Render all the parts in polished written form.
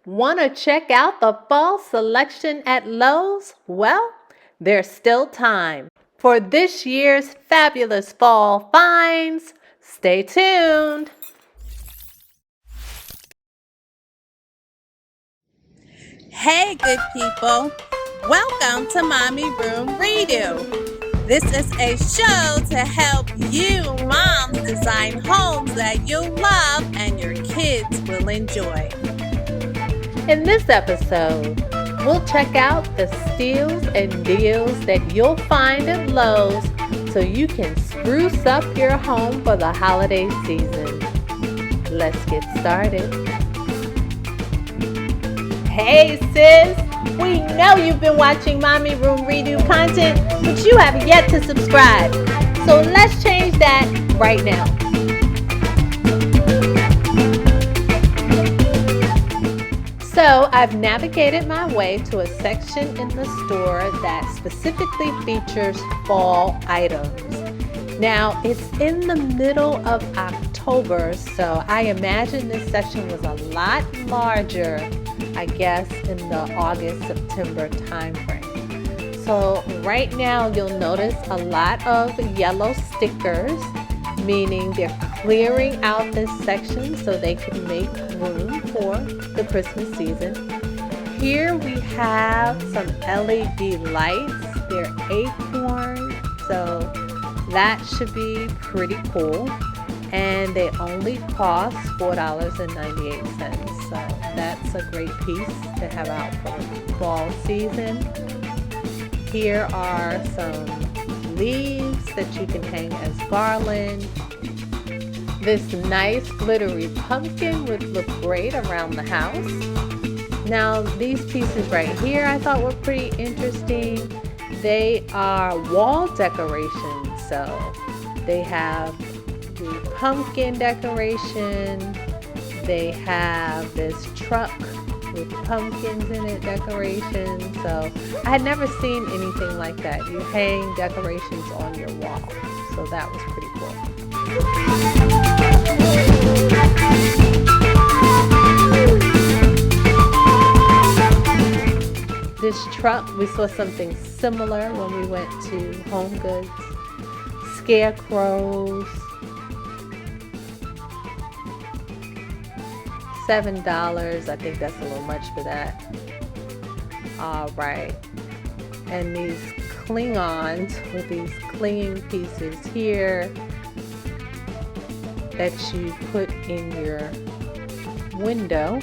Want to check out the fall selection at Lowe's? Well, there's still time for this year's fabulous fall finds. Stay tuned. Hey, good people. Welcome to MommyRoomREDO. This is a show to help you moms design homes that you love and your kids will enjoy. In this episode, we'll check out the steals and deals that you'll find at Lowe's so you can spruce up your home for the holiday season. Let's get started. Hey sis, we know you've been watching Mommy Room Redo content, but you have yet to subscribe. So let's change that right now. So I've navigated my way to a section in the store that specifically features fall items. Now it's in the middle of October, so I imagine this section was a lot larger, I guess, in the August-September timeframe. So right now you'll notice a lot of yellow stickers, meaning they're clearing out this section so they can make room for the Christmas season. Here we have some LED lights. They're acorn, so that should be pretty cool. And they only cost $4.98. So that's a great piece to have out for the fall season. Here are some leaves that you can hang as garland. This nice glittery pumpkin would look great around the house. Now these pieces right here I thought were pretty interesting. They are wall decorations, so they have the pumpkin decoration, they have this truck with pumpkins in it decoration. So I had never seen anything like that. You hang decorations on your wall, so that was pretty cool. This truck, we saw something similar when we went to Home Goods. Scarecrows, $7. I think that's a little much for that. All right. And these Klingons with these clinging pieces here that you put in your window.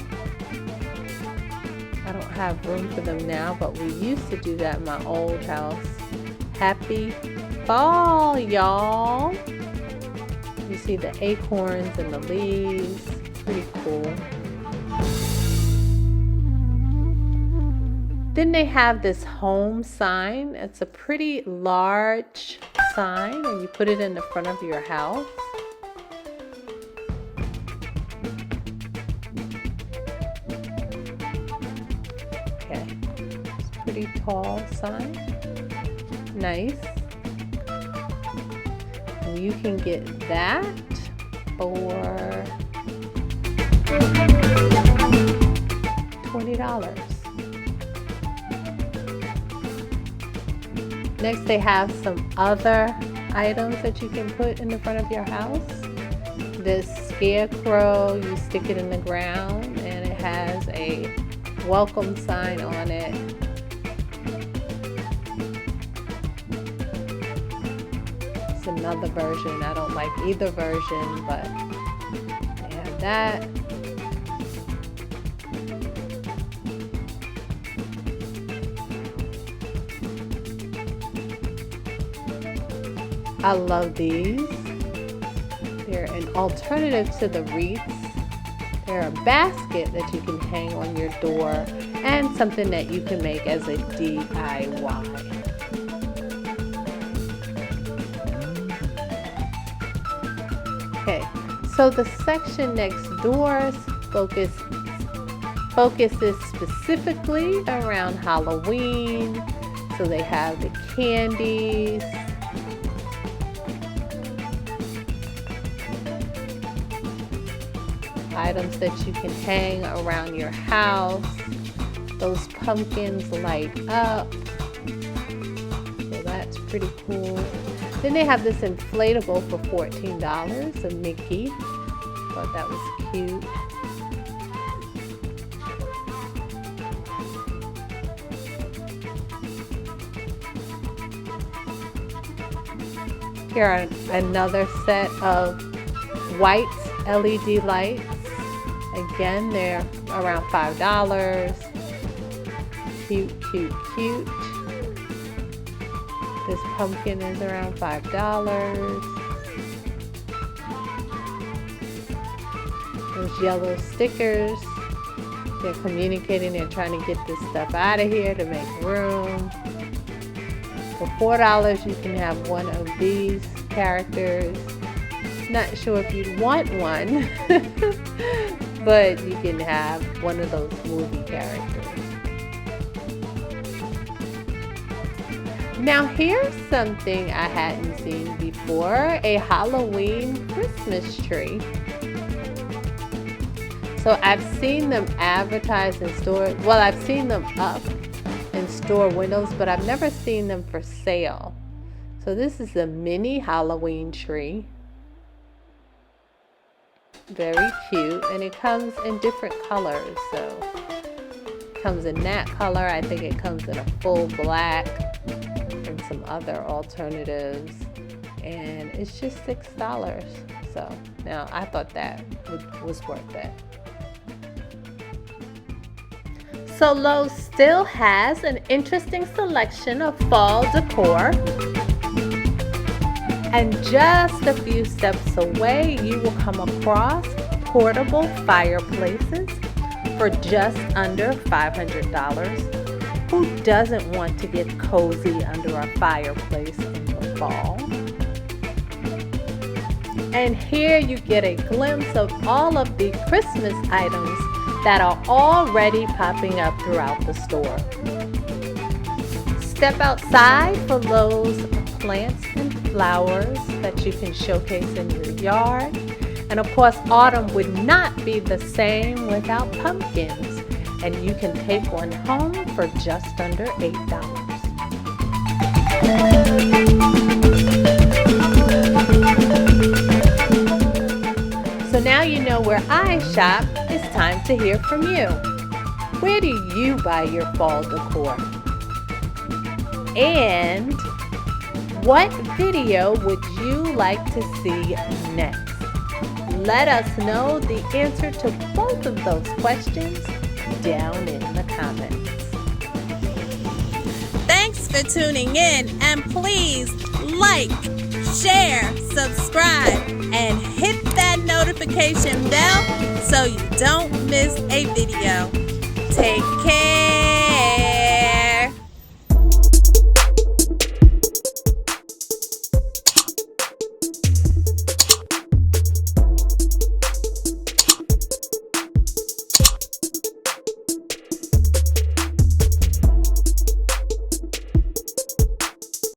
I don't have room for them now, but we used to do that in my old house. Happy fall, y'all. You see the acorns and the leaves. Pretty cool. Then they have this home sign. It's a pretty large sign, and you put it in the front of your house. Okay, it's a pretty tall sign. Nice. And you can get that for $20. Next, they have some other items that you can put in the front of your house. This scarecrow, you stick it in the ground and it has a welcome sign on it. It's another version. I don't like either version, but they have that. I love these. They're an alternative to the wreaths. They're a basket that you can hang on your door and something that you can make as a DIY. Okay, so the section next door focuses specifically around Halloween. So they have the candies, items that you can hang around your house. Those pumpkins light up. So that's pretty cool. Then they have this inflatable for $14, a Mickey. Thought that was cute. Here are another set of white LED lights. Again, they're around $5. Cute, cute, cute. This pumpkin is around $5. Those yellow stickers. They're communicating, they're trying to get this stuff out of here to make room. For $4, you can have one of these characters. Not sure if you'd want one, but you can have one of those movie characters. Now here's something I hadn't seen before, a Halloween Christmas tree. So I've seen them advertised in stores. Well, I've seen them up in store windows, but I've never seen them for sale. So this is the mini Halloween tree. Very cute, and it comes in different colors. So it comes in that color. I think it comes in a full black and some other alternatives, and it's just $6. So now I thought that was worth it. So Lowe still has an interesting selection of fall decor. And just a few steps away, you will come across portable fireplaces for just under $500. Who doesn't want to get cozy under a fireplace in the fall? And here you get a glimpse of all of the Christmas items that are already popping up throughout the store. Step outside for Lowe's plants and flowers that you can showcase in your yard. And of course, autumn would not be the same without pumpkins. And you can take one home for just under $8. So now you know where I shop. It's time to hear from you. Where do you buy your fall decor? And what video would you like to see next? Let us know the answer to both of those questions down in the comments. Thanks for tuning in, and please like, share, subscribe, and hit that notification bell so you don't miss a video. Take care.